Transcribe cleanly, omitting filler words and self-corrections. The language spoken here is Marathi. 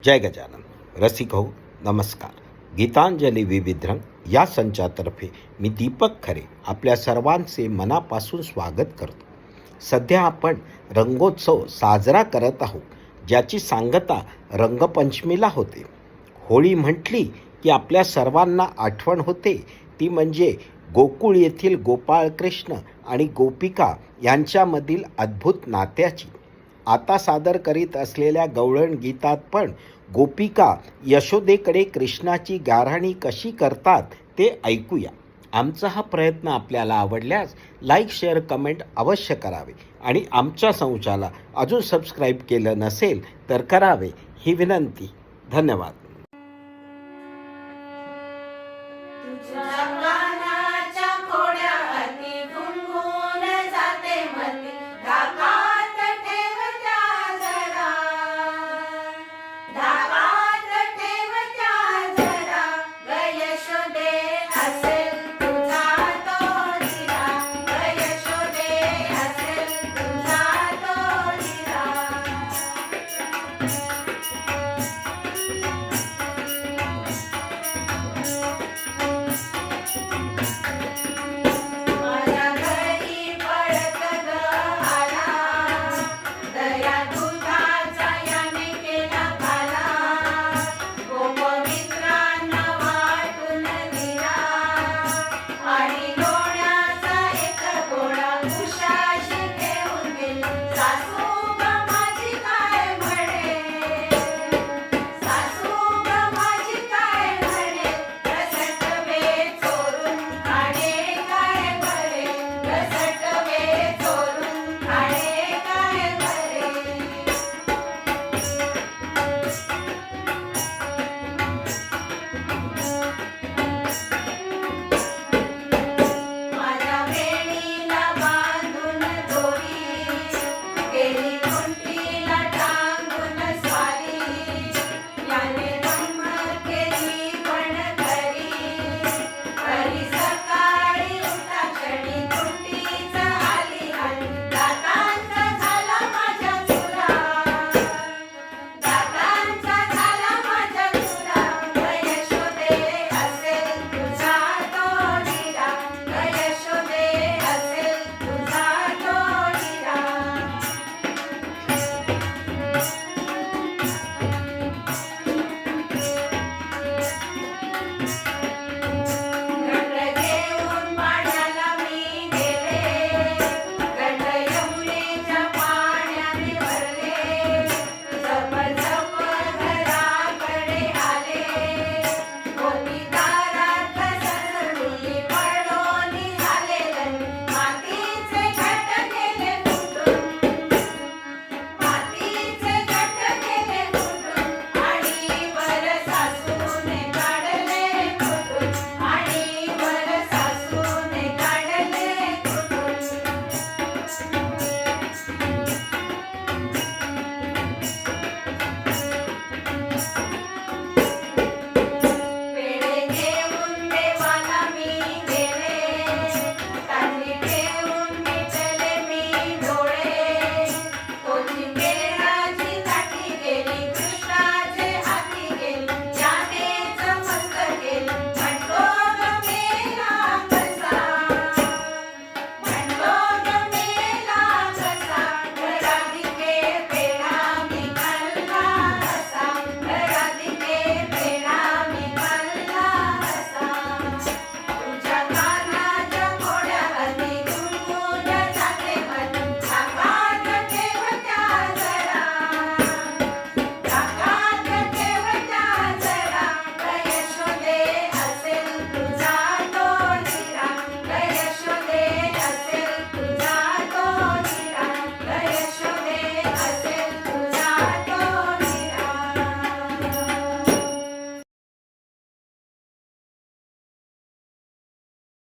जय गजानन. रसिक हो, नमस्कार. गीतांजली विविध रंग या संचातर्फे मी दीपक खरे आपल्या सर्वांचे मनापासून स्वागत करतो. सध्या आपण रंगोत्सव साजरा करत आहोत, ज्याची सांगता रंगपंचमीला होते. होळी म्हटली की आपल्या सर्वांना आठवण होते ती म्हणजे गोकुळ येथील गोपाळ कृष्ण आणि गोपिका यांच्यामधील अद्भुत नात्याची. आता सादर करीत असलेल्या गवळण गीतात पण गोपिका यशोदेकडे कृष्णाची गाऱ्हाणी कशी करतात ते ऐकूया. आमचा हा प्रयत्न आपल्याला आवडल्यास लाईक, शेअर, कमेंट अवश्य करावे आणि आमच्या संचाला अजून सबस्क्राईब केलं नसेल तर करावे ही विनंती. धन्यवाद. तुझ्या